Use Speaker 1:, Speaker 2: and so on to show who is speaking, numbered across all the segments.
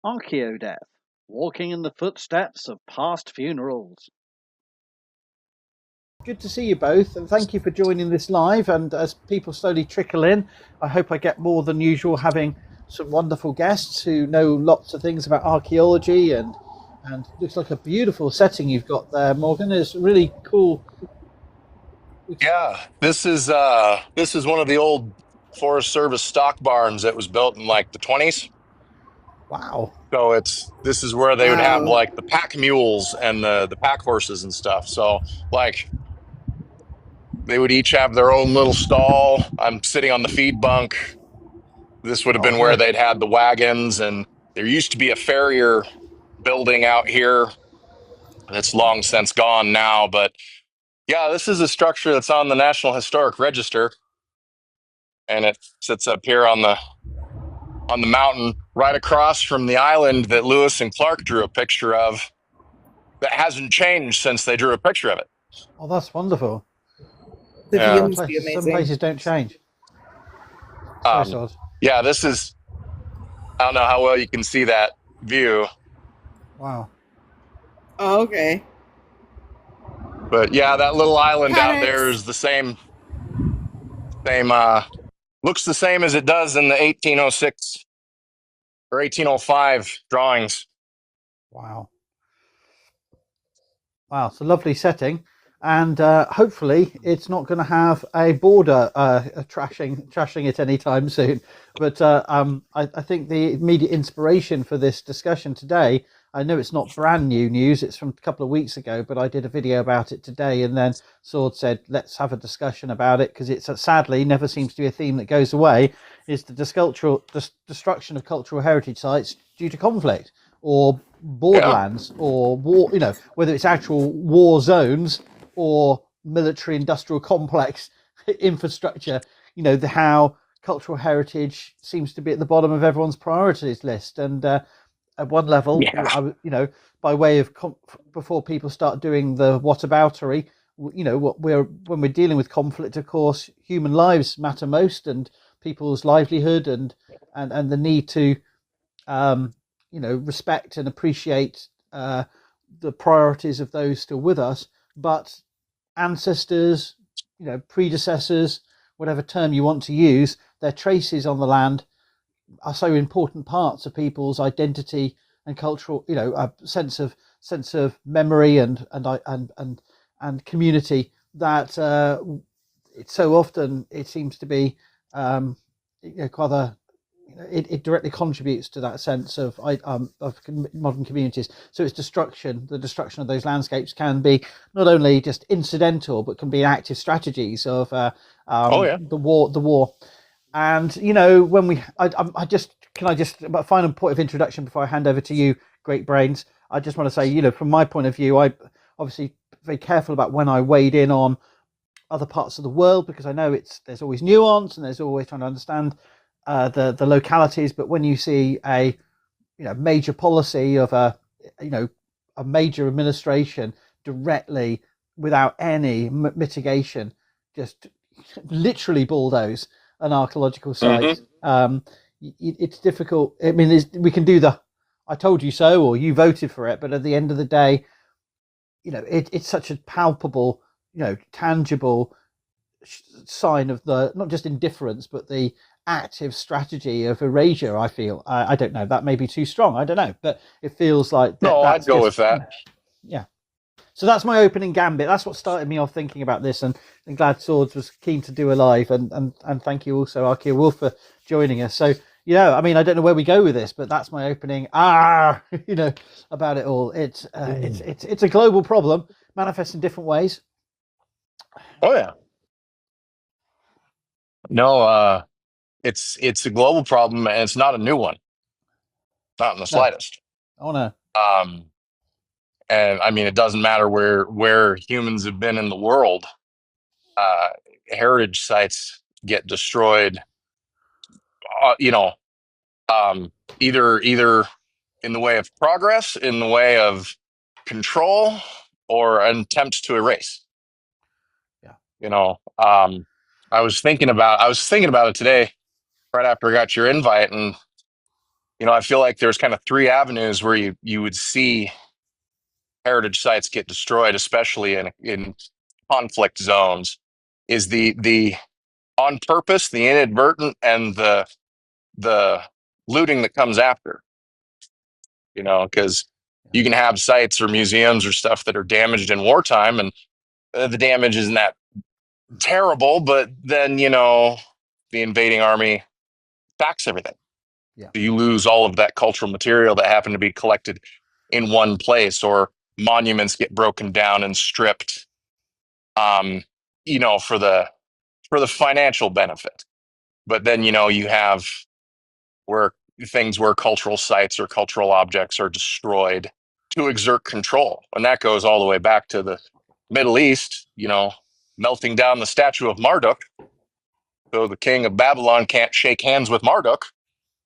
Speaker 1: Archaeodeath, walking in the footsteps of past funerals. Good to see you both, and thank you for joining this live. And as people slowly trickle in, I hope I get more than usual having some wonderful guests who know lots of things about archaeology and looks like a beautiful setting you've got there, Morgan. It's really cool.
Speaker 2: Yeah, this is one of the old Forest Service stock barns that was built in like the 20s.
Speaker 1: Wow.
Speaker 2: So this is where they would have
Speaker 3: Wow.
Speaker 2: like the pack mules and the pack horses and stuff. So like they would each have their own little stall. I'm sitting on the feed bunk. This would have
Speaker 1: Oh,
Speaker 2: been where
Speaker 1: great.
Speaker 2: they'd had the wagons, and there used to be a farrier building out here that's long since gone now. But yeah, this is a structure that's on the National Historic Register, and it sits up here on the mountain right across from the island that Lewis and Clark drew a picture of that hasn't changed since they drew a picture of it.
Speaker 1: Oh, that's wonderful.
Speaker 3: The view
Speaker 2: Yeah.
Speaker 3: must be
Speaker 1: Some
Speaker 3: amazing.
Speaker 1: places don't change. So
Speaker 2: Um,
Speaker 1: sad.
Speaker 2: yeah, this is, I don't know how well you can see that view,
Speaker 1: Wow.
Speaker 3: Oh, okay.
Speaker 2: but yeah, that little island out there
Speaker 3: Panics.
Speaker 2: is the same, looks the same as it does in the 1806 or 1805 drawings.
Speaker 1: Wow. Wow, it's a lovely setting, and hopefully it's not going to have a border trashing it anytime soon. But I think the immediate inspiration for this discussion today. I know it's not brand new news; it's from a couple of weeks ago, but I did a video about it today, and then Sword said, "Let's have a discussion about it," because it's sadly never seems to be a theme that goes away. Is the destruction of cultural heritage sites due to conflict or
Speaker 2: Yeah.
Speaker 1: borderlands or war, whether it's actual war zones or military industrial complex infrastructure, how cultural heritage seems to be at the bottom of everyone's priorities list. And at one level,
Speaker 2: Yeah.
Speaker 1: by way of before people start doing the whataboutery, what we're when we're dealing with conflict, of course, human lives matter most, and people's livelihood and the need to um, respect and appreciate the priorities of those still with us, but ancestors, predecessors, whatever term you want to use, their traces on the land are so important parts of people's identity and cultural, a sense of memory and community that it's so often it seems to be quite a it directly contributes to that sense of modern communities. So its destruction, the destruction of those landscapes, can be not only just incidental, but can be active strategies of
Speaker 2: Oh yeah.
Speaker 1: the war. And when I just can I just a final point of introduction before I hand over to you, Great Brains. I just want to say, from my point of view, I obviously very careful about when I wade in on other parts of the world because I know there's always nuance and there's always trying to understand the localities. But when you see a major policy of you know a major administration directly without any mitigation, just literally bulldoze an archaeological site,
Speaker 2: Hmm.
Speaker 1: it's difficult. I mean, we can do the "I told you so" or "you voted for it," but at the end of the day, it's such a palpable, tangible sign of the not just indifference but the active strategy of erasure. I feel I don't know, that may be too strong, I don't know, but it feels like
Speaker 2: No, I'd
Speaker 1: that's
Speaker 2: go
Speaker 1: just
Speaker 2: with that.
Speaker 1: yeah. So that's my opening gambit. That's what started me off thinking about this, and glad Swords was keen to do a live, and thank you also Arkia Wolf for joining us. So I mean, I don't know where we go with this, but that's my opening about it all. It's a global problem, manifests in different ways.
Speaker 2: Oh yeah. No, it's a global problem, and it's not a new one, not in the
Speaker 1: No.
Speaker 2: slightest.
Speaker 1: Oh no.
Speaker 2: Um, and I mean, it doesn't matter where humans have been in the world. Uh, Heritage sites get destroyed. Uh, you know, um, either in the way of progress, in the way of control, or an attempt to erase.
Speaker 1: Yeah.
Speaker 2: You know, I was thinking about it today, right after I got your invite, and I feel like there's kind of three avenues where you would see heritage sites get destroyed, especially in conflict zones, is the on purpose, the inadvertent, and the looting that comes after. Because you can have sites or museums or stuff that are damaged in wartime, and the damage isn't that terrible, but then the invading army sacks everything.
Speaker 1: Yeah.
Speaker 2: So you lose all of that cultural material that happened to be collected in one place, or monuments get broken down and stripped, for the financial benefit. But then you have where where cultural sites or cultural objects are destroyed to exert control, and that goes all the way back to the Middle East. Melting down the statue of Marduk, so the king of Babylon can't shake hands with Marduk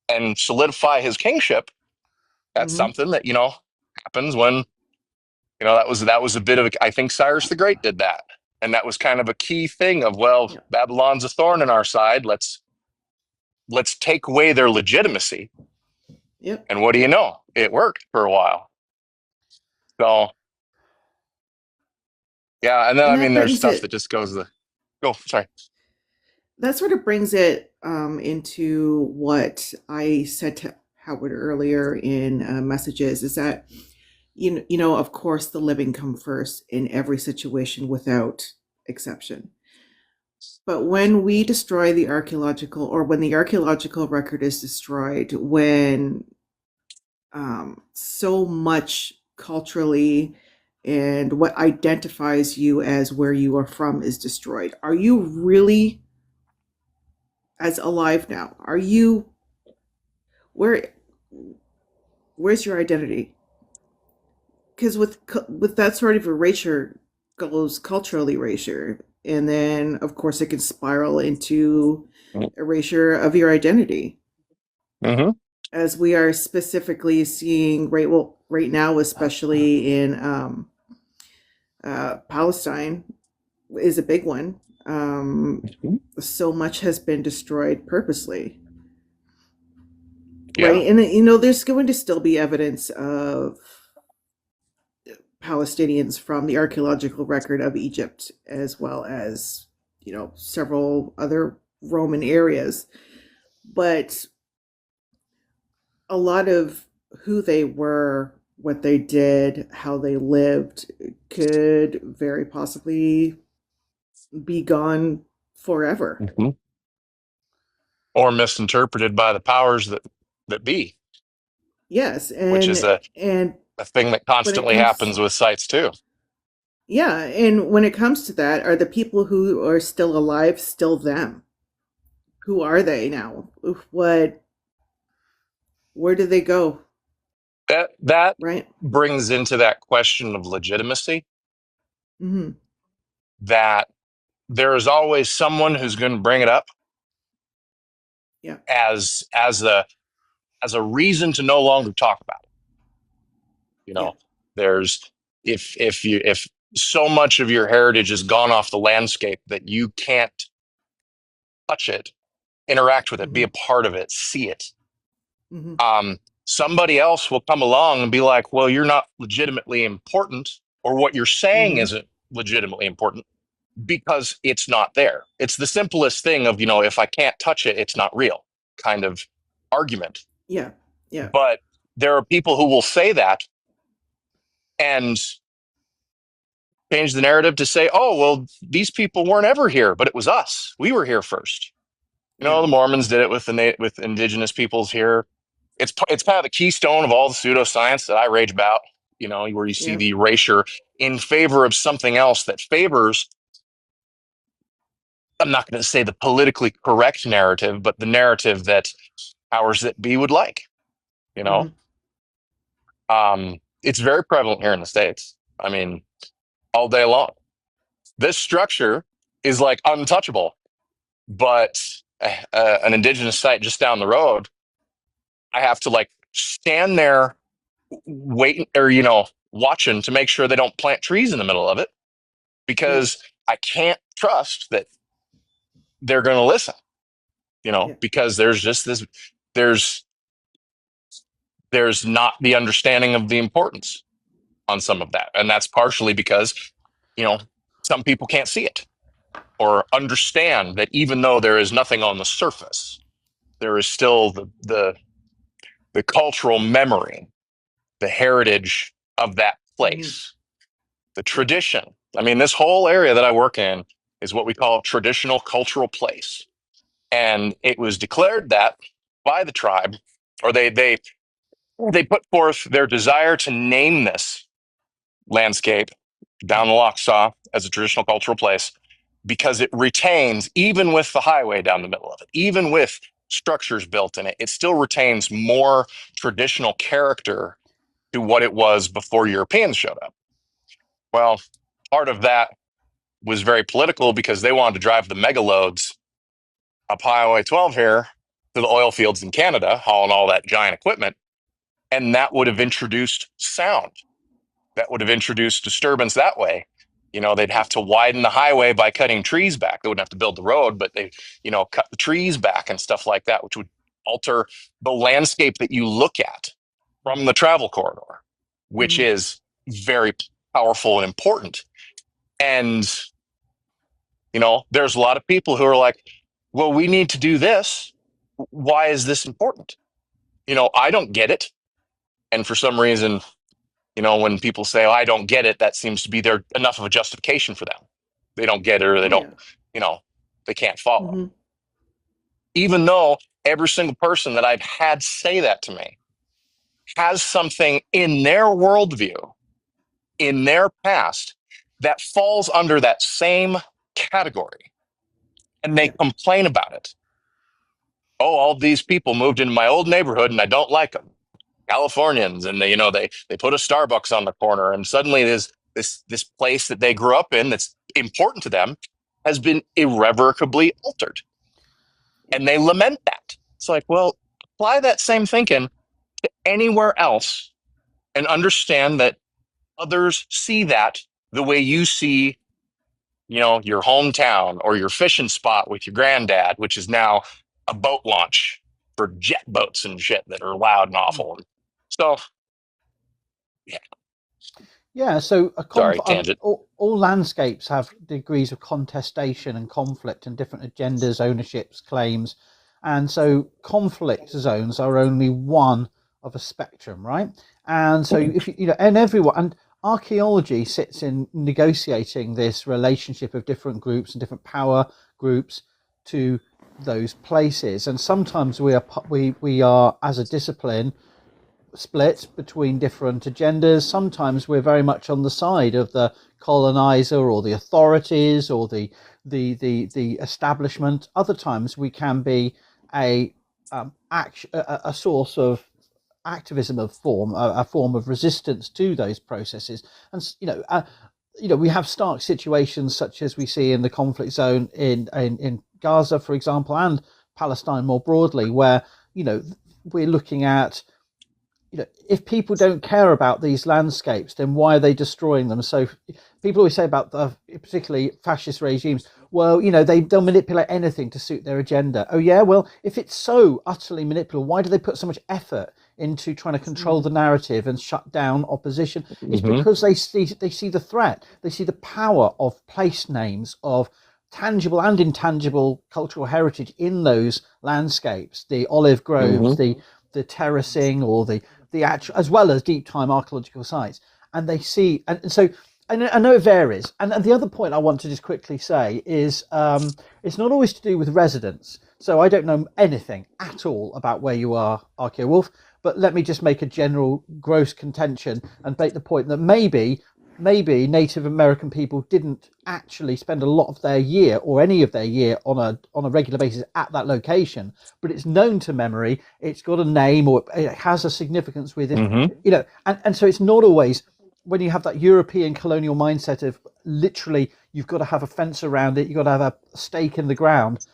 Speaker 2: and solidify his kingship. That's
Speaker 3: Mhm.
Speaker 2: something that happens when that was a bit of I think Cyrus the Great did that, and that was kind of a key thing of, well,
Speaker 3: Yeah.
Speaker 2: Babylon's a thorn in our side. Let's take away their legitimacy.
Speaker 3: Yep.
Speaker 2: And what do you know? It worked for a while. So yeah, and then
Speaker 3: And
Speaker 2: I
Speaker 3: that
Speaker 2: mean, there's
Speaker 3: brings
Speaker 2: stuff that
Speaker 3: it.
Speaker 2: just goes the. Oh, sorry.
Speaker 3: That sort of brings it into what I said to Howard earlier in messages. Is that of course, the living come first in every situation without exception. But when we destroy the archaeological, or when the archaeological record is destroyed, when so much culturally and what identifies you as where you are from is destroyed, are you really as alive now? Are you where? Where's your identity? Because with that sort of erasure goes cultural erasure, and then of course it can spiral into erasure of your identity,
Speaker 2: Mm-hmm.
Speaker 3: as we are specifically seeing right now, especially in Palestine is a big one. So much has been destroyed purposely,
Speaker 2: Yeah.
Speaker 3: right? And there's going to still be evidence of Palestinians from the archaeological record of Egypt, as well as several other Roman areas. But a lot of who they were, what they did, how they lived, could very possibly be gone forever.
Speaker 2: Mm-hmm. Or misinterpreted by the powers that be,
Speaker 3: Yes,
Speaker 2: which is
Speaker 3: and
Speaker 2: a thing that
Speaker 3: when it
Speaker 2: constantly
Speaker 3: comes,
Speaker 2: happens with sites too.
Speaker 3: yeah, and when it comes to that, are the people who are still alive still them? Who are they now? What? Where do they go?
Speaker 2: That
Speaker 3: Right?
Speaker 2: brings into that question of legitimacy,
Speaker 3: Mm-hmm.
Speaker 2: that there is always someone who's going to bring it up
Speaker 3: Yeah.
Speaker 2: as a reason to no longer talk about it.
Speaker 3: Yeah.
Speaker 2: There's if so much of your heritage has gone off the landscape that you can't touch it, interact with it, be
Speaker 3: Mm-hmm.
Speaker 2: a part of it, see it.
Speaker 3: Mm-hmm.
Speaker 2: Somebody else will come along and be like, well, you're not legitimately important, or what you're saying
Speaker 3: Mm-hmm.
Speaker 2: isn't legitimately important because it's not there. It's the simplest thing of, if I can't touch it, it's not real kind of argument.
Speaker 3: Yeah. Yeah.
Speaker 2: But there are people who will say that and change the narrative to say, oh, well, these people weren't ever here, but it was us. We were here first.
Speaker 3: Yeah.
Speaker 2: The Mormons did it with indigenous peoples here. It's kind of the keystone of all the pseudoscience that I rage about, where you see
Speaker 3: Yeah.
Speaker 2: the erasure in favor of something else that favors, I'm not going to say the politically correct narrative, but the narrative that powers that be would like, you know.
Speaker 3: Mm-hmm.
Speaker 2: It's very prevalent here in the States. I mean, all day long. This structure is like untouchable, but an indigenous site just down the road, I have to like stand there waiting, or watching to make sure they don't plant trees in the middle of it,
Speaker 3: Yeah.
Speaker 2: because I can't trust that they're going to listen,
Speaker 3: Yeah.
Speaker 2: because there's just there's there's not the understanding of the importance on some of that. And that's partially because, some people can't see it or understand that even though there is nothing on the surface, there is still the cultural memory, the heritage of that place, the tradition. I mean, this whole area that I work in is what we call a traditional cultural place. And it was declared that by the tribe, or they put forth their desire to name this landscape down the Lochsaw as a traditional cultural place because it retains, even with the highway down the middle of it, even with structures built in it, it still retains more traditional character to what it was before Europeans showed up. Well, part of that was very political because they wanted to drive the mega loads up Highway 12 here to the oil fields in Canada, hauling all that giant equipment. And that would have introduced sound. That would have introduced disturbance that way. They'd have to widen the highway by cutting trees back. They wouldn't have to build the road, but they, cut the trees back and stuff like that, which would alter the landscape that you look at from the travel corridor, which is very powerful and important. And, there's a lot of people who are like, well, we need to do this. Why is this important? I don't get it. And for some reason, when people say, oh, I don't get it, that seems to be there enough of a justification for them. They don't get it, or they don't, they can't follow. Even though every single person that I've had say that to me has something in their worldview, in their past, that falls under that same category. And they complain about it. Oh, all these people moved into my old neighborhood and I don't like them. Californians, and they put a Starbucks on the corner, and suddenly there's this place that they grew up in that's important to them has been irrevocably altered, and they lament that. It's like, well, apply that same thinking to anywhere else, and understand that others see that the way you see, your hometown or your fishing spot with your granddad, which is now a boat launch for jet boats and shit that are loud and awful. So,
Speaker 1: so
Speaker 2: sorry, tangent.
Speaker 1: All landscapes have degrees of contestation and conflict and different agendas, ownerships, claims. And so conflict zones are only one of a spectrum, right? And so if and archaeology sits in negotiating this relationship of different groups and different power groups to those places. And sometimes we are as a discipline split between different agendas. Sometimes we're very much on the side of the colonizer or the authorities or the establishment. Other times we can be a source of activism of a form of resistance to those processes. And we have stark situations such as we see in the conflict zone in Gaza, for example, and Palestine more broadly, where we're looking at, if people don't care about these landscapes, then why are they destroying them? So people always say about particularly fascist regimes, well, they'll manipulate anything to suit their agenda. Oh yeah, well, if it's so utterly manipulable, why do they put so much effort into trying to control the narrative and shut down opposition? It's because they see the threat, they see the power of place names, of tangible and intangible cultural heritage in those landscapes, the olive groves, the terracing, or the actual, as well as deep time archaeological sites. And they see, and so I know it varies. And the other point I want to just quickly say is it's not always to do with residents. So I don't know anything at all about where you are, Archaeowolf, but let me just make a general gross contention and make the point that maybe Native American people didn't actually spend a lot of their year or any of their year on a regular basis at that location, but it's known to memory, it's got a name, or it has a significance with it, and so it's not always, when you have that European colonial mindset of literally you've got to have a fence around it, you've got to have a stake in the ground.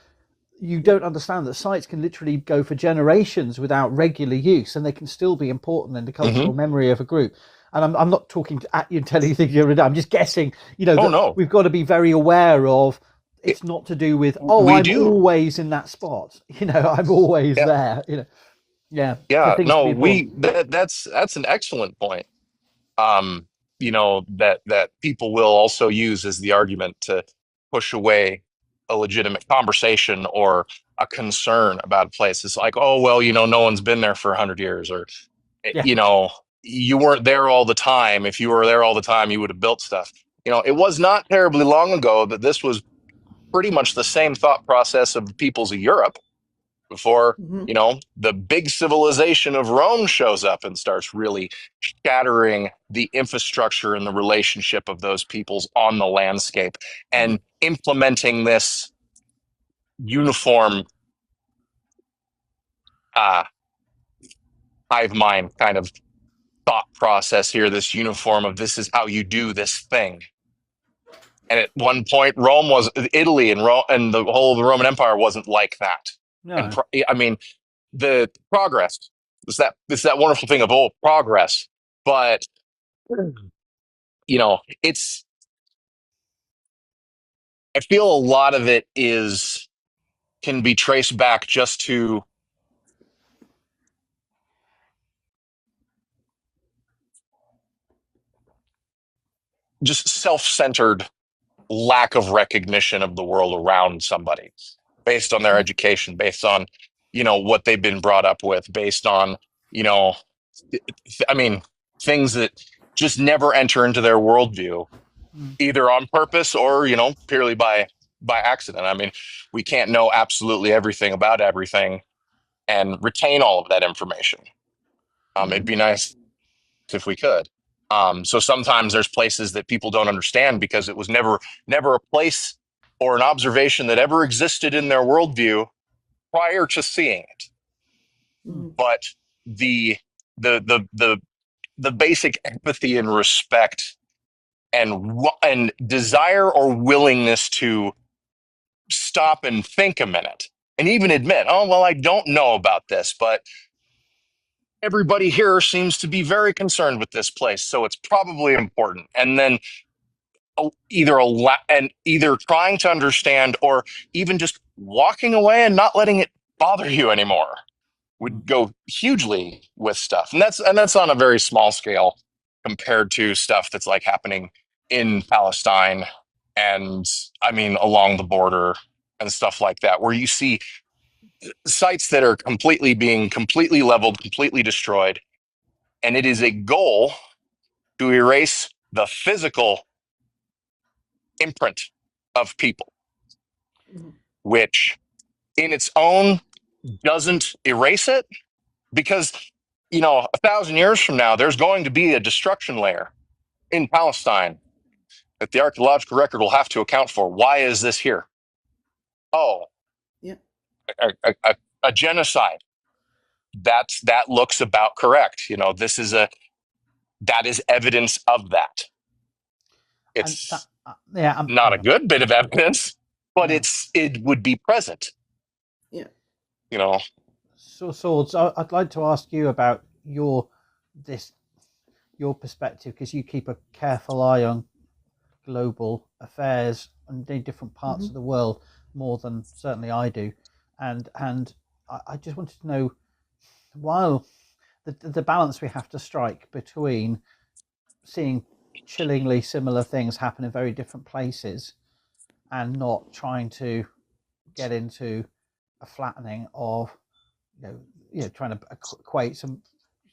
Speaker 1: You don't understand that sites can literally go for generations without regular use, and they can still be important in the cultural memory of a group. And I'm not talking at you and telling you things you're going to do. I'm just guessing, we've got to be very aware of, it's not to do with, I'm always in that spot. I'm always there. Yeah, for
Speaker 2: Yeah,
Speaker 1: things to
Speaker 2: no,
Speaker 1: be important.
Speaker 2: that's an excellent point. Um, that people will also use as the argument to push away a legitimate conversation or a concern about a place. It's like, oh well, no one's been there for 100 years, or
Speaker 1: Yeah.
Speaker 2: you know, you weren't there all the time. If you were there all the time, you would have built stuff. It was not terribly long ago that this was pretty much the same thought process of the peoples of Europe before,
Speaker 3: Hmm.
Speaker 2: the big civilization of Rome shows up and starts really shattering the infrastructure and the relationship of those peoples on the landscape
Speaker 3: Hmm.
Speaker 2: and implementing this uniform uh, hive mind kind of thought process here, this uniform of this is how you do this thing. And at one point, Rome was Italy, and Rome and the whole of the Roman Empire wasn't like that. And
Speaker 1: No.
Speaker 2: I mean, the progress is that wonderful thing of progress, but it's I feel a lot of it is can be traced back just to just self-centered lack of recognition of the world around somebody based on their education, based on what they've been brought up with, based on you know I mean things that just never enter into their worldview,
Speaker 1: Mm.
Speaker 2: either on purpose or purely by accident. I mean, we can't know absolutely everything about everything and retain all of that information. It'd
Speaker 3: Hmm.
Speaker 2: be nice if we could. So sometimes there's places that people don't understand because it was never a place or an observation that ever existed in their worldview prior to seeing it.
Speaker 1: Mm.
Speaker 2: But the the the the basic empathy and respect and desire or willingness to stop and think a minute and even admit, oh well, I don't know about this, but everybody here seems to be very concerned with this place, so it's probably important. And then either trying to understand or even just walking away and not letting it bother you anymore
Speaker 1: Mm.
Speaker 2: would go hugely with stuff. And that's on a very small scale compared to stuff that's like happening in Palestine and I mean along the border and stuff like that, where you see sites that are completely leveled, completely destroyed, and it is a goal to erase the physical imprint of people,
Speaker 3: Hmm.
Speaker 2: which in its own doesn't erase it, because 1,000 years from now there's going to be a destruction layer in Palestine that the archaeological record will have to account for. Why is this here? Oh,
Speaker 3: Yeah.
Speaker 2: a genocide. That looks about correct. That is evidence of that.
Speaker 1: And that,
Speaker 2: It's
Speaker 1: yeah,
Speaker 2: not a
Speaker 1: carry on.
Speaker 2: good bit of evidence, but
Speaker 1: No.
Speaker 2: it would be present.
Speaker 3: Yeah.
Speaker 2: You know,
Speaker 1: So, Swords, I'd like to ask you about this your perspective, because you keep a careful eye on global affairs and in different parts
Speaker 3: Hmm.
Speaker 1: of the world more than certainly I do, and I just wanted to know, while the balance we have to strike between seeing chillingly similar things happen in very different places and not trying to get into a flattening of trying to equate some,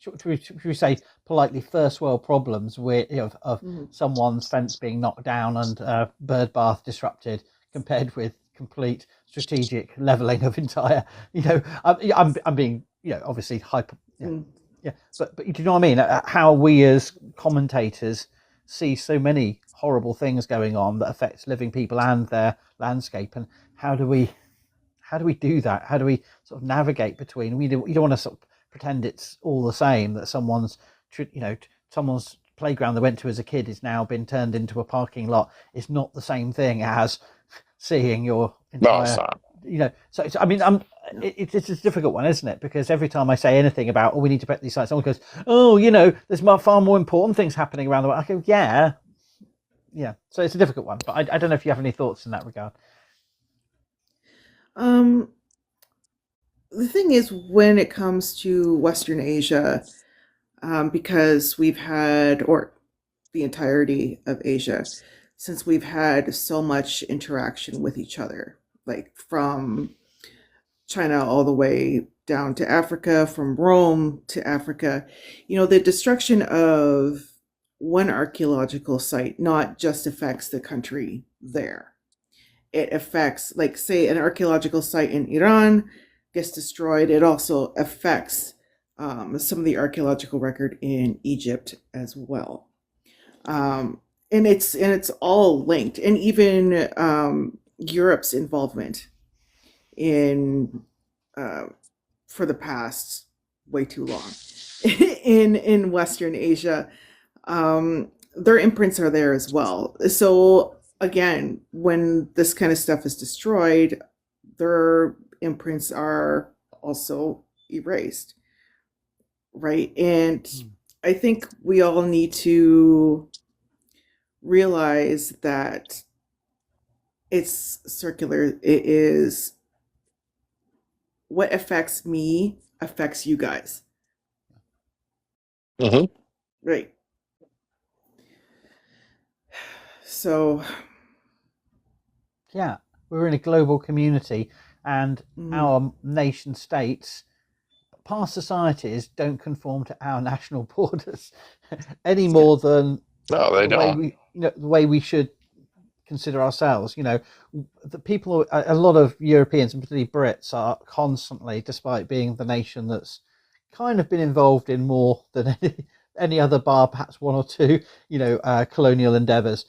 Speaker 1: should we say politely, first world problems with of
Speaker 3: Hmm.
Speaker 1: someone's fence being knocked down and bird bath disrupted, compared with complete strategic leveling of entire. I'm being obviously hyper.
Speaker 3: Mm.
Speaker 1: Yeah, but do you know what I mean? How we as commentators see so many horrible things going on that affects living people and their landscape, and how do we do that? How do we sort of navigate between? You don't want to sort of pretend it's all the same, that someone's playground they went to as a kid is now been turned into a parking lot. It's not the same thing as seeing your
Speaker 2: no, it's
Speaker 1: entire.
Speaker 2: not.
Speaker 1: I mean, it's a difficult one, isn't it? Because every time I say anything about, we need to protect these sites, someone goes, oh, there's far more important things happening around the world. I go, yeah. So it's a difficult one, but I don't know if you have any thoughts in that regard.
Speaker 3: Um, the thing is, when it comes to Western Asia, because we've had, or the entirety of Asia, since we've had so much interaction with each other, like from China all the way down to Africa, from Rome to Africa, the destruction of one archaeological site not just affects the country there. It affects, like, say, an archaeological site in Iran gets destroyed. It also affects some of the archaeological record in Egypt as well. And it's all linked, and even Europe's involvement in for the past way too long in Western Asia, their imprints are there as well. So again, when this kind of stuff is destroyed, their imprints are also erased, right? And I think we all need to realize that it's circular. It is what affects me affects you guys,
Speaker 2: Hmm.
Speaker 3: right? So,
Speaker 1: Yeah, we're in a global community, and
Speaker 3: mm,
Speaker 1: our nation states, past societies, don't conform to our national borders any
Speaker 3: yeah.
Speaker 1: more than
Speaker 2: No, they
Speaker 1: the way
Speaker 2: don't.
Speaker 1: we, the way we should consider ourselves. The people, a lot of Europeans, and particularly Brits, are constantly, despite being the nation that's kind of been involved in more than any other bar, perhaps one or two, colonial endeavors.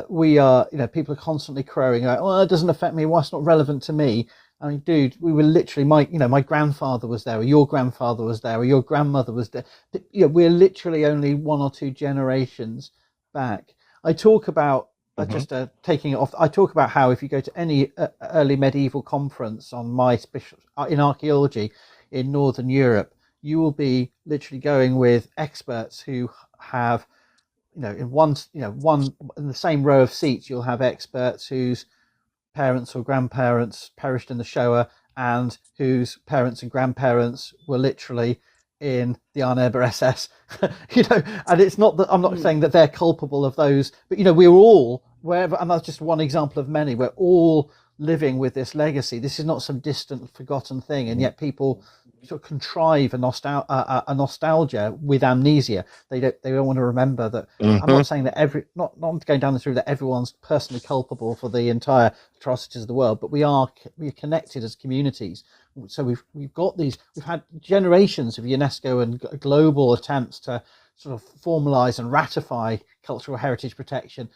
Speaker 1: We are, people are constantly crowing, like, well, it doesn't affect me. Why it's not relevant to me? I mean, dude, we were literally my grandfather was there, or your grandfather was there, or your grandmother was there. We're literally only one or two generations back. I talk about
Speaker 2: Hmm.
Speaker 1: just taking it off. I talk about how if you go to any early medieval conference on my special in archaeology in Northern Europe, you will be literally going with experts who have, in one in the same row of seats, you'll have experts whose parents or grandparents perished in the Shoah, and whose parents and grandparents were literally in the Arn SS. And it's not that I'm not
Speaker 3: Mm,
Speaker 1: saying that they're culpable of those, but we're all wherever, and that's just one example of many. We're all living with this legacy. This is not some distant, forgotten thing, and yet people sort of contrive a nostalgia with amnesia. They don't want to remember that. I'm
Speaker 2: Hmm.
Speaker 1: not saying that not going down this route that everyone's personally culpable for the entire atrocities of the world, but we're connected as communities. So we've got we've had generations of UNESCO and global attempts to sort of formalize and ratify cultural heritage protection.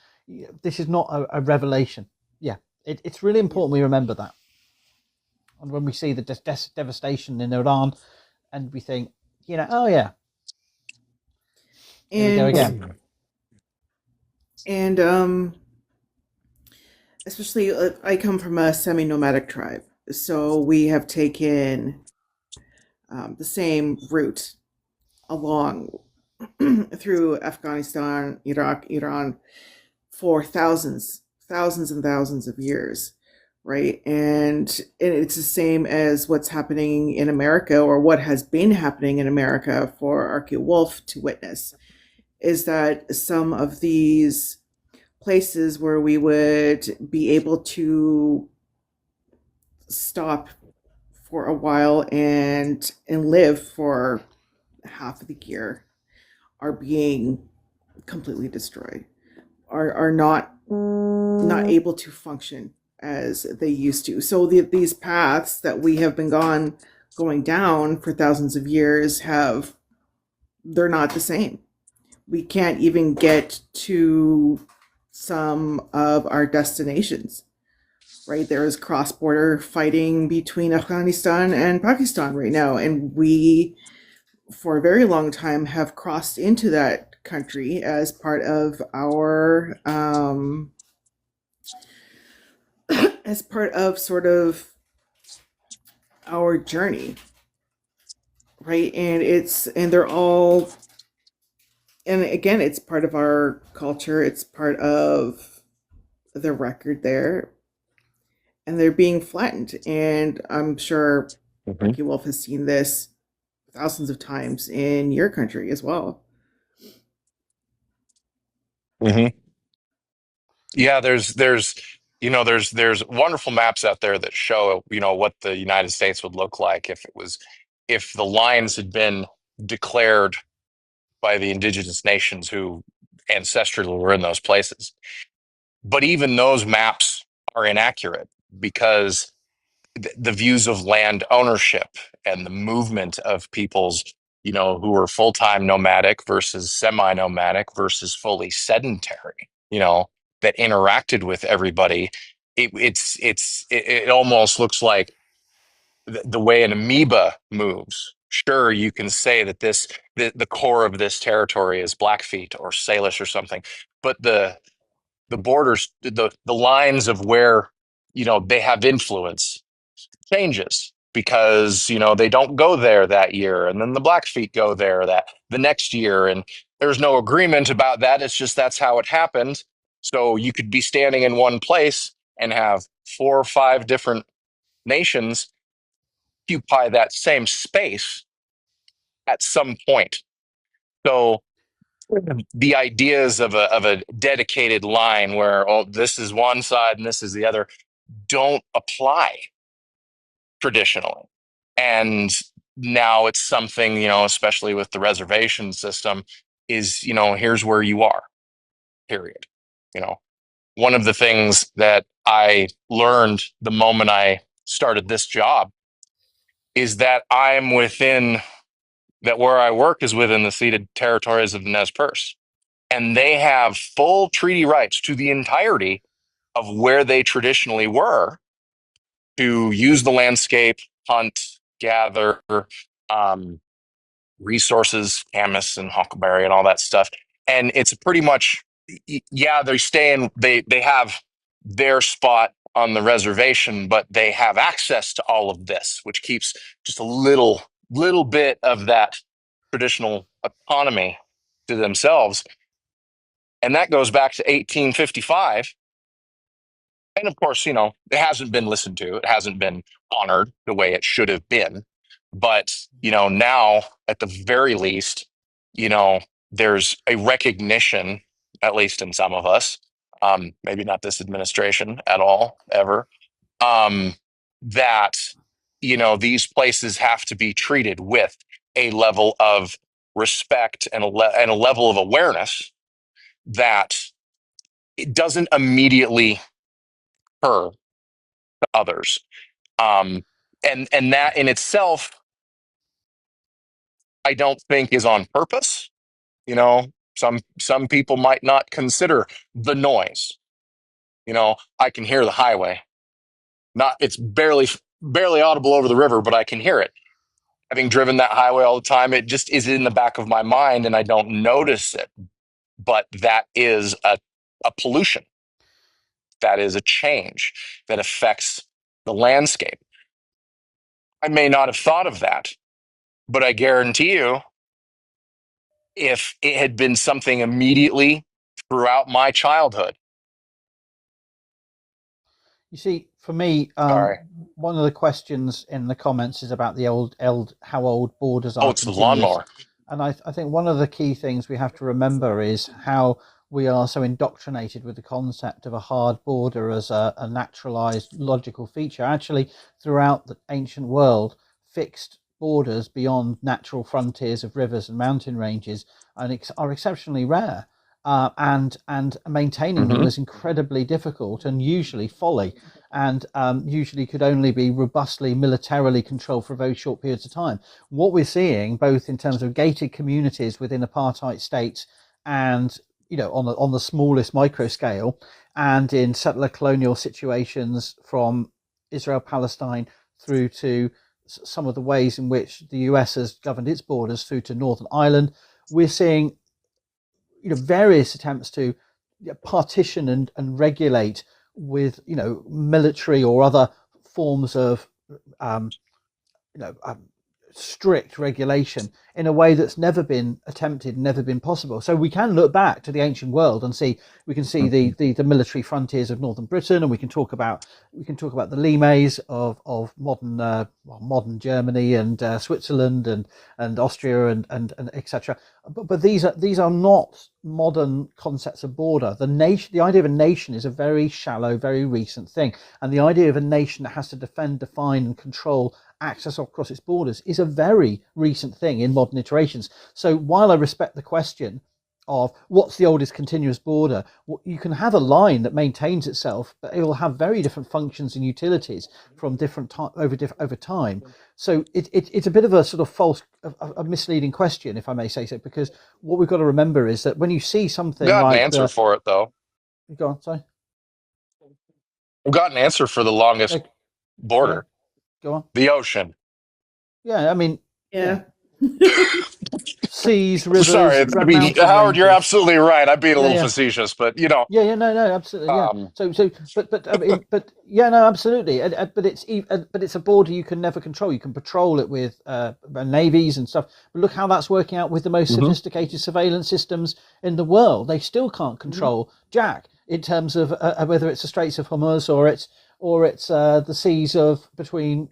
Speaker 1: This is not a revelation. Yeah, it's really
Speaker 3: yeah.
Speaker 1: important we remember that. And when we see the devastation in Iran, and we think, oh yeah, here we go
Speaker 3: And
Speaker 1: again.
Speaker 3: and especially, I come from a semi-nomadic tribe, so we have taken the same route along through Afghanistan, Iraq, Iran for thousands and thousands of years, right? And it's the same as what's happening in America, or what has been happening in America for Archaeowolf to witness, is that some of these places where we would be able to stop for a while and live for half of the year are being completely destroyed, are not able to function as they used to. So these paths that we have been going down for thousands of years, they're not the same. We can't even get to some of our destinations, right? There is cross-border fighting between Afghanistan and Pakistan right now, and we, for a very long time, have crossed into that country as part of our as part of sort of our journey, right? And they're all, and again, it's part of our culture. It's part of the record there, and they're being flattened. And I'm sure
Speaker 2: Hmm.
Speaker 3: Frankie Wolf has seen this thousands of times in your country as well.
Speaker 2: Hmm. Yeah, there's wonderful maps out there that show, what the United States would look like if the lines had been declared by the indigenous nations who ancestrally were in those places. But even those maps are inaccurate because the views of land ownership and the movement of peoples, who were full-time nomadic versus semi-nomadic versus fully sedentary, that interacted with everybody. It almost looks like the way an amoeba moves. Sure, you can say that the core of this territory is Blackfeet or Salish or something, but the borders, the lines of where they have influence changes because they don't go there that year, and then the Blackfeet go there that the next year, and there's no agreement about that. It's just that's how it happened. So you could be standing in one place and have 4 or 5 different nations occupy that same space at some point. So the ideas of a dedicated line where, oh, this is one side and this is the other, don't apply traditionally. And now it's something, especially with the reservation system, is, here's where you are, period. You know, one of the things that I learned the moment I started this job is that I'm within that where I work is within the ceded territories of the Nez Perce. And they have full treaty rights to the entirety of where they traditionally were to use the landscape, hunt, gather, um, resources, camas and huckleberry and all that stuff. And it's pretty much, yeah, they have their spot on the reservation, but they have access to all of this, which keeps just a little bit of that traditional autonomy to themselves. And that goes back to 1855. And of course, it hasn't been listened to. It hasn't been honored the way it should have been. But, now at the very least, there's a recognition, at least in some of us, maybe not this administration at all, ever, um, that, these places have to be treated with a level of respect and and a level of awareness that it doesn't immediately occur to others. Um, and that in itself, I don't think is on purpose. Some people might not consider the noise. I can hear the highway. Not It's barely audible over the river, but I can hear it. Having driven that highway all the time, it just is in the back of my mind, and I don't notice it. But that is a pollution. That is a change that affects the landscape. I may not have thought of that, but I guarantee you, if it had been something immediately throughout my childhood.
Speaker 1: You see, for me,
Speaker 2: Sorry.
Speaker 1: one of the questions in the comments is about the how old borders
Speaker 2: Oh,
Speaker 1: are
Speaker 2: it's the
Speaker 1: continuous.
Speaker 2: lawnmower.
Speaker 1: And I think one of the key things we have to remember is how we are so indoctrinated with the concept of a hard border as a naturalized logical feature. Actually, throughout the ancient world, fixed borders beyond natural frontiers of rivers and mountain ranges are exceptionally rare. And maintaining them
Speaker 2: Hmm.
Speaker 1: was incredibly difficult and usually folly, and usually could only be robustly militarily controlled for very short periods of time. What we're seeing, both in terms of gated communities within apartheid states, and on the smallest micro scale, and in settler colonial situations from Israel Palestine through to some of the ways in which the US has governed its borders through to Northern Ireland, we're seeing various attempts to partition and regulate with military or other forms of um, you know um, strict regulation in a way that's never been attempted, never been possible. So we can look back to the ancient world and see, we can see the military frontiers of northern Britain, and we can talk about the limes of modern Germany and Switzerland and Austria and etc. But these are not modern concepts of border. The idea of a nation is a very shallow, very recent thing, and the idea of a nation that has to defend, define, and control access across its borders is a very recent thing in modern iterations. So while I respect the question of what's the oldest continuous border, you can have a line that maintains itself, but it will have very different functions and utilities from different over time. So it's a bit of a sort of a misleading question, if I may say so, because what we've got to remember is that when you see something
Speaker 2: Got
Speaker 1: like
Speaker 2: an answer for it, though.
Speaker 1: Go on, sorry.
Speaker 2: We've got an answer for the longest border.
Speaker 1: Go on.
Speaker 2: The ocean.
Speaker 1: Yeah, I mean,
Speaker 3: Yeah.
Speaker 1: seas, rivers.
Speaker 2: Sorry,
Speaker 1: mountain
Speaker 2: Howard, you're
Speaker 1: ranges.
Speaker 2: absolutely right. I'm being a little facetious, but you know.
Speaker 1: Yeah, no, absolutely. Yeah. But yeah, no, absolutely. But it's a border you can never control. You can patrol it with navies and stuff. But look how that's working out with the most sophisticated surveillance systems in the world. They still can't control Jack in terms of whether it's the Straits of Hormuz or it's the seas of between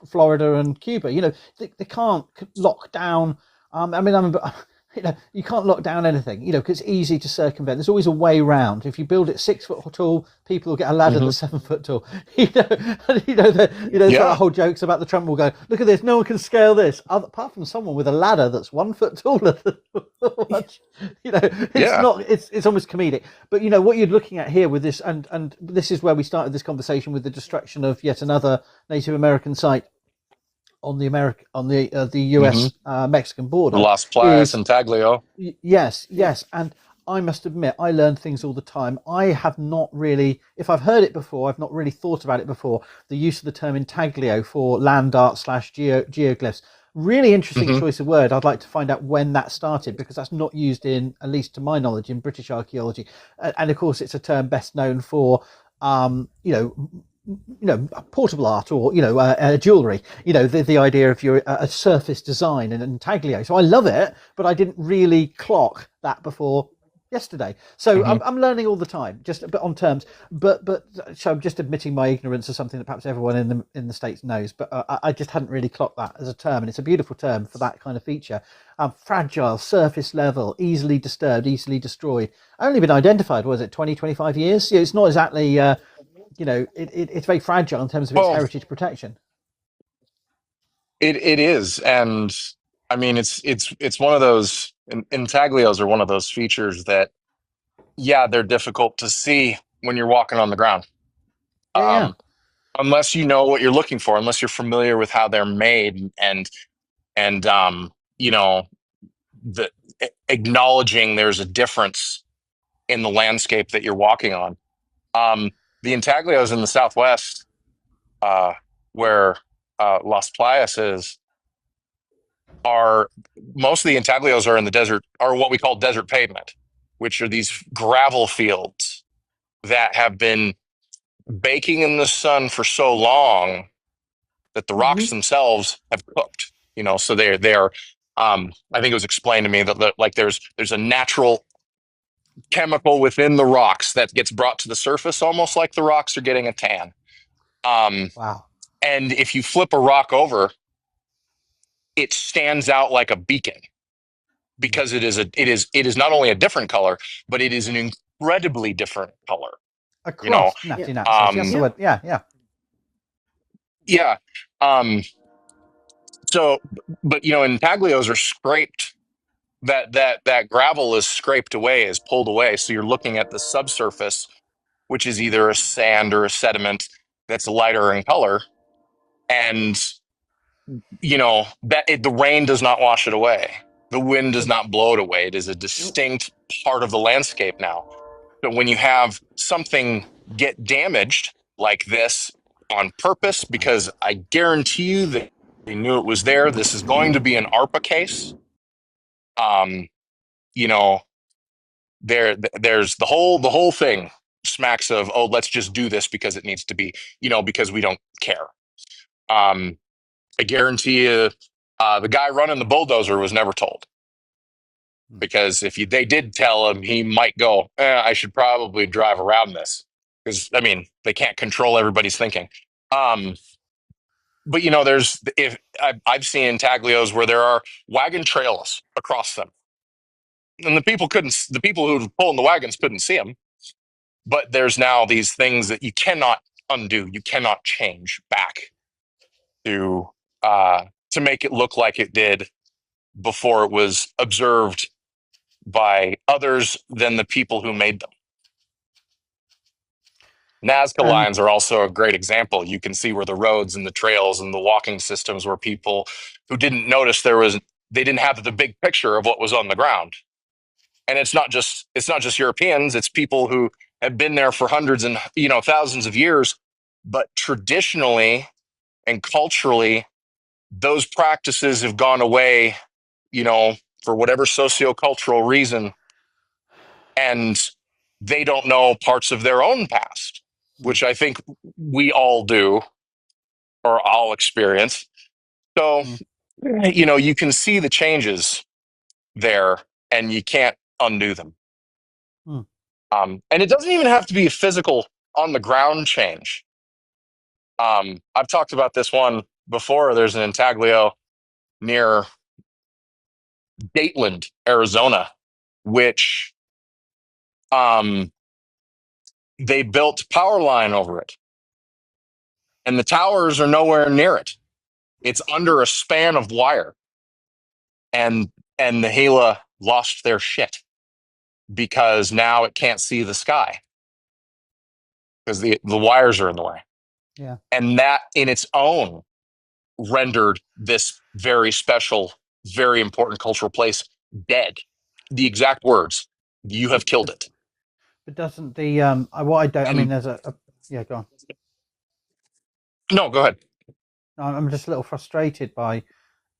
Speaker 1: Florida and Cuba. They can't lock down. You can't lock down anything, because it's easy to circumvent. There's always a way round. If you build it 6 foot tall, people will get a ladder that's 7 foot tall. The whole jokes about the Trump will go, look at this, no one can scale this, apart from someone with a ladder that's 1 foot taller than it's almost comedic. But what you're looking at here with this, and this is where we started this conversation with the destruction of yet another Native American site on the US Mexican border,
Speaker 2: Las Playas and Taglio.
Speaker 1: Yes, and I must admit, I learn things all the time. I have not really, if I've heard it before, I've not really thought about it before. The use of the term intaglio for land art / geoglyphs. Really interesting choice of word. I'd like to find out when that started, because that's not used in, at least to my knowledge, in British archaeology. And of course, it's a term best known for, portable art or jewelry. The idea of your a surface design and intaglio. So I love it, but I didn't really clock that before yesterday. So I'm learning all the time, just a bit on terms. But so I'm just admitting my ignorance of something that perhaps everyone in the States knows. But I just hadn't really clocked that as a term, and it's a beautiful term for that kind of feature. Fragile, surface level, easily disturbed, easily destroyed. Only been identified, was it 20, 25 years? It's not exactly. It's very fragile in terms of its heritage protection.
Speaker 2: It is, and I mean it's one of those intaglios are one of those features that, they're difficult to see when you're walking on the ground. Unless you know what you're looking for, unless you're familiar with how they're made, and the acknowledging there's a difference in the landscape that you're walking on. The intaglios in the Southwest, where Las Playas is, most of the intaglios are in the desert, are what we call desert pavement, which are these gravel fields that have been baking in the sun for so long that the rocks themselves have cooked. So they're. I think it was explained to me that like there's a natural chemical within the rocks that gets brought to the surface, almost like the rocks are getting a tan.
Speaker 1: Wow.
Speaker 2: And if you flip a rock over, it stands out like a beacon, because it is not only a different color, but it is an incredibly different color.
Speaker 1: Across, that's the word.
Speaker 2: Yeah. So, but intaglios are scraped. That gravel is scraped away, is pulled away. So you're looking at the subsurface, which is either a sand or a sediment that's lighter in color, and the rain does not wash it away. The wind does not blow it away. It is a distinct part of the landscape now. But when you have something get damaged like this on purpose, because I guarantee you that they knew it was there, this is going to be an ARPA case. There's the whole thing smacks of, let's just do this because it needs to be, because we don't care. I guarantee you The guy running the bulldozer was never told, because they did tell him, he might go, I should probably drive around this, because I mean they can't control everybody's thinking. But I've seen intaglios where there are wagon trails across them, and the people who were pulling the wagons couldn't see them. But there's now these things that you cannot undo, you cannot change back to make it look like it did before it was observed by others than the people who made them. Nazca
Speaker 1: And
Speaker 2: lines are also a great example. You can see where the roads and the trails and the walking systems were people who didn't notice they didn't have the big picture of what was on the ground. And it's not just Europeans, it's people who have been there for hundreds and thousands of years. But traditionally and culturally, those practices have gone away, for whatever sociocultural reason, and they don't know parts of their own past, which I think we all do or all experience. So, you can see the changes there and you can't undo them. And it doesn't even have to be a physical on the ground change. I've talked about this one before. There's an intaglio near Dateland, Arizona, which they built power line over it, and the towers are nowhere near it. It's under a span of wire, and the Gila lost their shit because now it can't see the sky because the wires are in the way.
Speaker 1: Yeah,
Speaker 2: and that in its own rendered this very special, very important cultural place dead. The exact words: "You have killed it."
Speaker 1: but doesn't the what I don't? I mean, there's yeah. Go on.
Speaker 2: No, go ahead.
Speaker 1: I'm just a little frustrated by,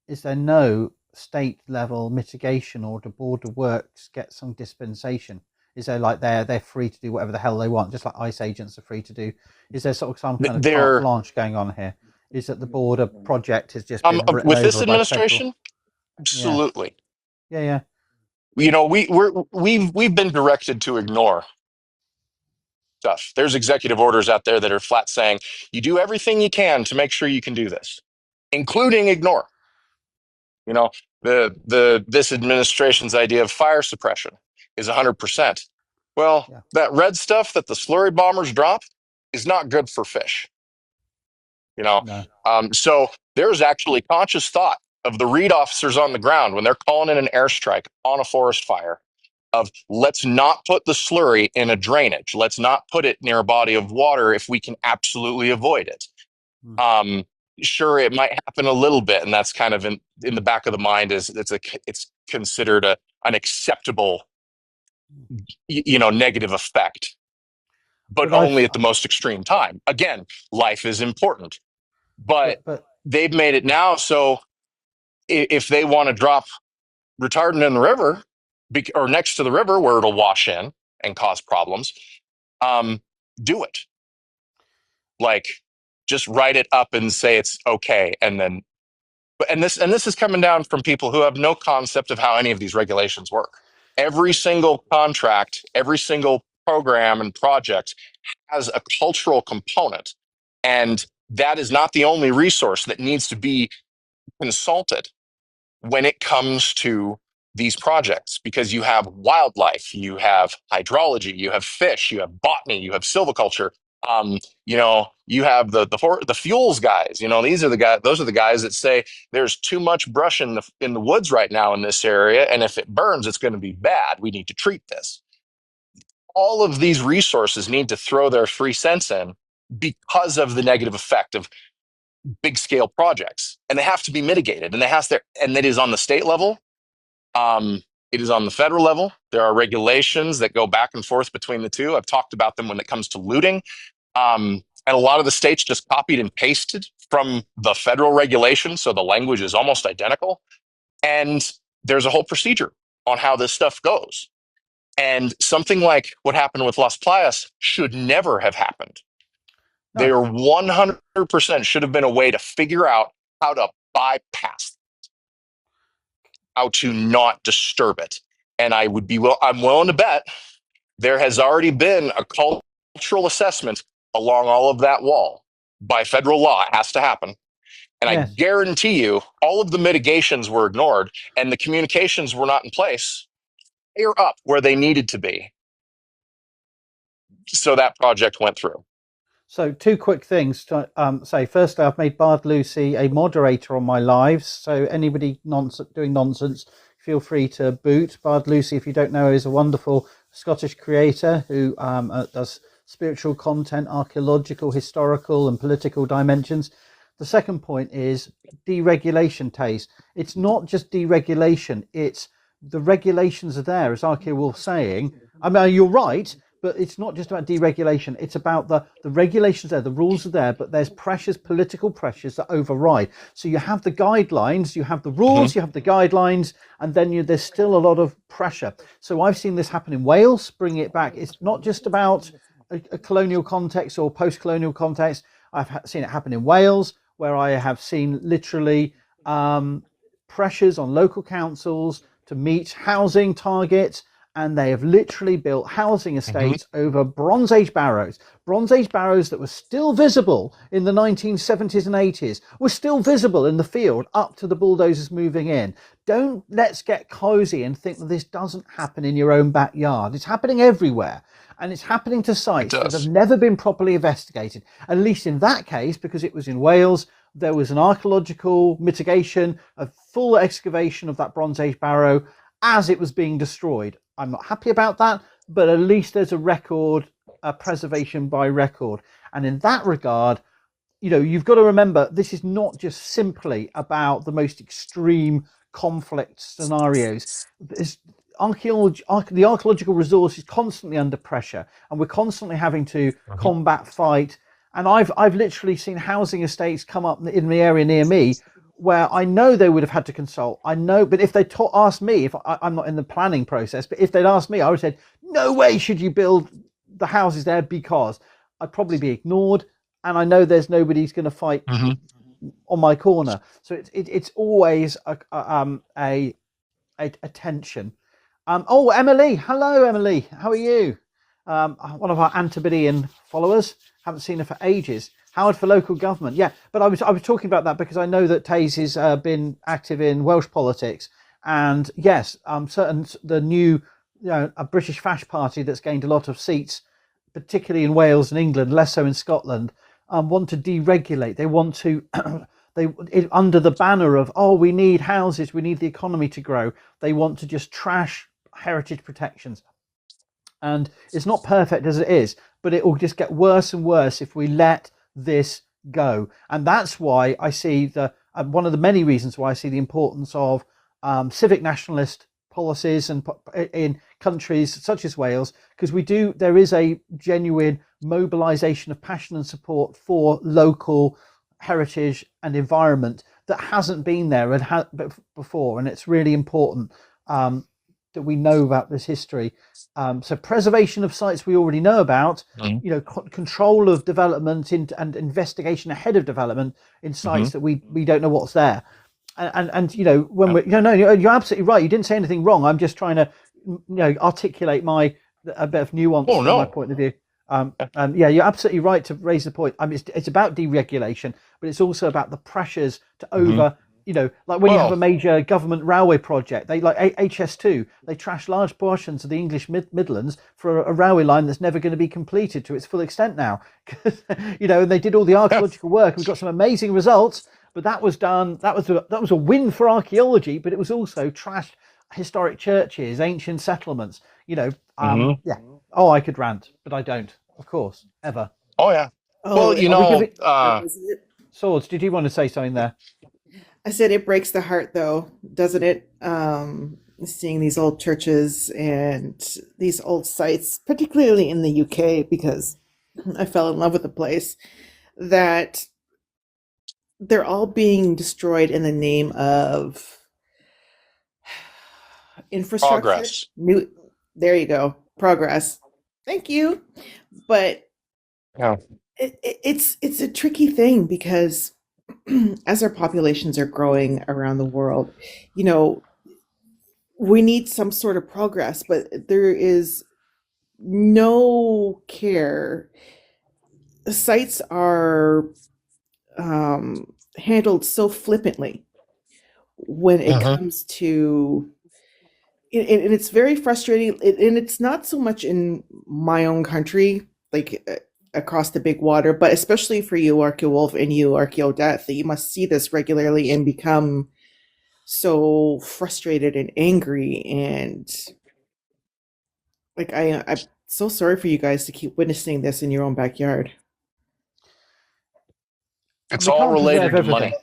Speaker 1: is there no state level mitigation, or do border works get some dispensation? Is there like they're free to do whatever the hell they want, just like ICE agents are free to do? Is there sort of some kind of carte blanche going on here? Is that the border project has just been written
Speaker 2: with
Speaker 1: over
Speaker 2: this
Speaker 1: by
Speaker 2: administration?
Speaker 1: federal?
Speaker 2: Absolutely.
Speaker 1: Yeah.
Speaker 2: We've been directed to ignore stuff. There's executive orders out there that are flat saying you do everything you can to make sure you can do this, including ignore. This administration's idea of fire suppression is 100%. Well, that red stuff that the slurry bombers drop is not good for fish.
Speaker 1: No.
Speaker 2: So there's actually conscious thought of the Reed officers on the ground when they're calling in an airstrike on a forest fire of, let's not put the slurry in a drainage. Let's not put it near a body of water if we can absolutely avoid it. Sure, it might happen a little bit, and that's kind of in the back of the mind, is it's considered an acceptable negative effect, but only at the most extreme time. Again, life is important, but they've made it now so if they want to drop retardant in the river or next to the river where it'll wash in and cause problems, do it. Like, just write it up and say it's okay, and then this is coming down from people who have no concept of how any of these regulations work. Every single contract, every single program and project has a cultural component, and that is not the only resource that needs to be consulted when it comes to these projects, because you have wildlife, you have hydrology, you have fish, you have botany, you have silviculture. You have the fuels guys. Those are the guys that say there's too much brush in the woods right now in this area, and if it burns, it's going to be bad. We need to treat this. All of these resources need to throw their 3 cents in because of the negative effect of big scale projects, and they have to be mitigated. And it is on the state level. It is on the federal level. There are regulations that go back and forth between the two. I've talked about them when it comes to looting. And a lot of the states just copied and pasted from the federal regulation, so the language is almost identical. And there's a whole procedure on how this stuff goes. And something like what happened with Las Playas should never have happened. There 100% should have been a way to figure out how to bypass how to not disturb it. And I'm willing to bet there has already been a cultural assessment along all of that wall by federal law. It has to happen. And I
Speaker 1: Yes.
Speaker 2: guarantee you, all of the mitigations were ignored and the communications were not in place. They're up where they needed to be. So that project went through.
Speaker 1: So two quick things to say. Firstly, I've made Bard Lucy a moderator on my lives. So anybody doing nonsense, feel free to boot. Bard Lucy, if you don't know, is a wonderful Scottish creator who does spiritual content, archaeological, historical and political dimensions. The second point is deregulation, Taze. It's not just deregulation, it's the regulations are there, as Archaea was saying. I mean, you're right, but it's not just about deregulation. It's about the regulations there, the rules are there, but there's pressures, political pressures that override. So you have the guidelines, you have the rules, you have the guidelines, and then there's still a lot of pressure. So I've seen this happen in Wales, bringing it back. It's not just about a colonial context or post-colonial context. I've seen it happen in Wales, where I have seen literally pressures on local councils to meet housing targets, and they have literally built housing estates over Bronze Age barrows that were still visible in the 1970s and 80s, were still visible in the field up to the bulldozers moving in. Let's get cozy and think that this doesn't happen in your own backyard. It's happening everywhere. And it's happening to sites that have never been properly investigated. At least in that case, because it was in Wales, there was an archaeological mitigation, a full excavation of that Bronze Age barrow as it was being destroyed. I'm not happy about that, but at least there's a record, a preservation by record. And in that regard, you've got to remember, this is not just simply about the most extreme conflict scenarios. The archaeological resource is constantly under pressure, and we're constantly having to combat, fight. And I've literally seen housing estates come up in the area near me where I know they would have had to consult. I know, but if they asked me, if I'm not in the planning process, but if they'd asked me, I would have said, no way should you build the houses there, because I'd probably be ignored. And I know there's nobody's going to fight on my corner. So it's always a tension. Emily. Hello, Emily. How are you? One of our Antipodean followers. Haven't seen her for ages. Howard for local government. Yeah, but I was talking about that because I know that Taze has been active in Welsh politics, and yes, the new, a British Fash party that's gained a lot of seats, particularly in Wales and England, less so in Scotland, want to deregulate. They want to. Under the banner of, we need houses, we need the economy to grow, they want to just trash heritage protections. And it's not perfect as it is, but it will just get worse and worse if we let this go. And that's why I see one of the many reasons why I see the importance of civic nationalist policies and in countries such as Wales, because there is a genuine mobilization of passion and support for local heritage and environment that hasn't been there before, and it's really important that we know about this history. So preservation of sites we already know about, control of development and investigation ahead of development in sites that we don't know what's there. And when you're absolutely right. You didn't say anything wrong. I'm just trying to articulate a bit of nuance from my point of view. You're absolutely right to raise the point. It's about deregulation, but it's also about the pressures to over, like when you have a major government railway project, they like HS2, they trash large portions of the English Midlands for a railway line that's never going to be completed to its full extent now. And they did all the archaeological work. We've got some amazing results, but that was done. That was a win for archaeology, but it was also trashed historic churches, ancient settlements. I could rant, but I don't, of course, ever.
Speaker 2: Oh yeah.
Speaker 1: Swords, did you want to say something there?
Speaker 3: I said it breaks the heart, though, doesn't it? Seeing these old churches and these old sites, particularly in the UK, because I fell in love with the place, that they're all being destroyed in the name of infrastructure.
Speaker 2: Progress.
Speaker 3: There you go. Progress. Thank you. But it's a tricky thing, because as our populations are growing around the world, we need some sort of progress, but there is no care. Sites are handled so flippantly when it
Speaker 2: Hmm.
Speaker 3: comes to, and it's very frustrating. And it's not so much in my own country, like across the big water, but especially for you, Archaeowolf, and you, Archaeodeath, that you must see this regularly and become so frustrated and angry. And like, I'm so sorry for you guys to keep witnessing this in your own backyard.
Speaker 1: And
Speaker 2: It's
Speaker 1: we
Speaker 2: all
Speaker 1: can't preserve
Speaker 2: related to
Speaker 1: everything.
Speaker 2: money.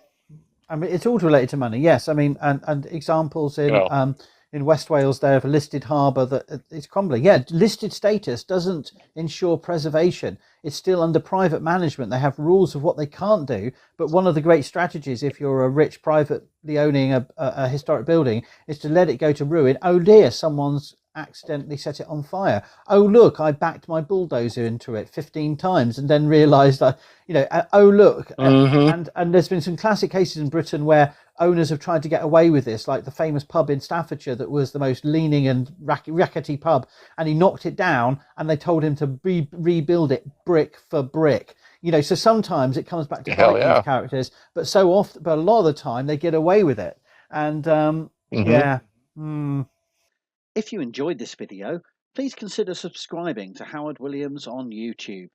Speaker 1: I mean, it's all related to money. Yes, I mean, and examples
Speaker 2: You know.
Speaker 1: in West Wales, they have a listed harbour that is crumbling. Yeah, listed status doesn't ensure preservation. It's still under private management. They have rules of what they can't do. But one of the great strategies, if you're a rich privately owning a historic building, is to let it go to ruin. Oh dear, someone's accidentally set it on fire. Oh look, I backed my bulldozer into it 15 times and then realised that, oh look.
Speaker 2: Hmm.
Speaker 1: And there's been some classic cases in Britain where owners have tried to get away with this, like the famous pub in Staffordshire that was the most leaning and rackety pub, and he knocked it down, and they told him to rebuild it brick for brick. So sometimes it comes back to
Speaker 2: Hell
Speaker 1: bite these
Speaker 2: yeah.
Speaker 1: characters, but so often, but a lot of the time they get away with it. And
Speaker 2: Hmm.
Speaker 1: yeah. If you enjoyed this video, please consider subscribing to Howard Williams on YouTube.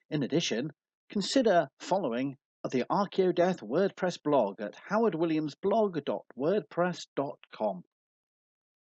Speaker 1: In addition, consider following the Archaeodeath WordPress blog at howardwilliamsblog.wordpress.com.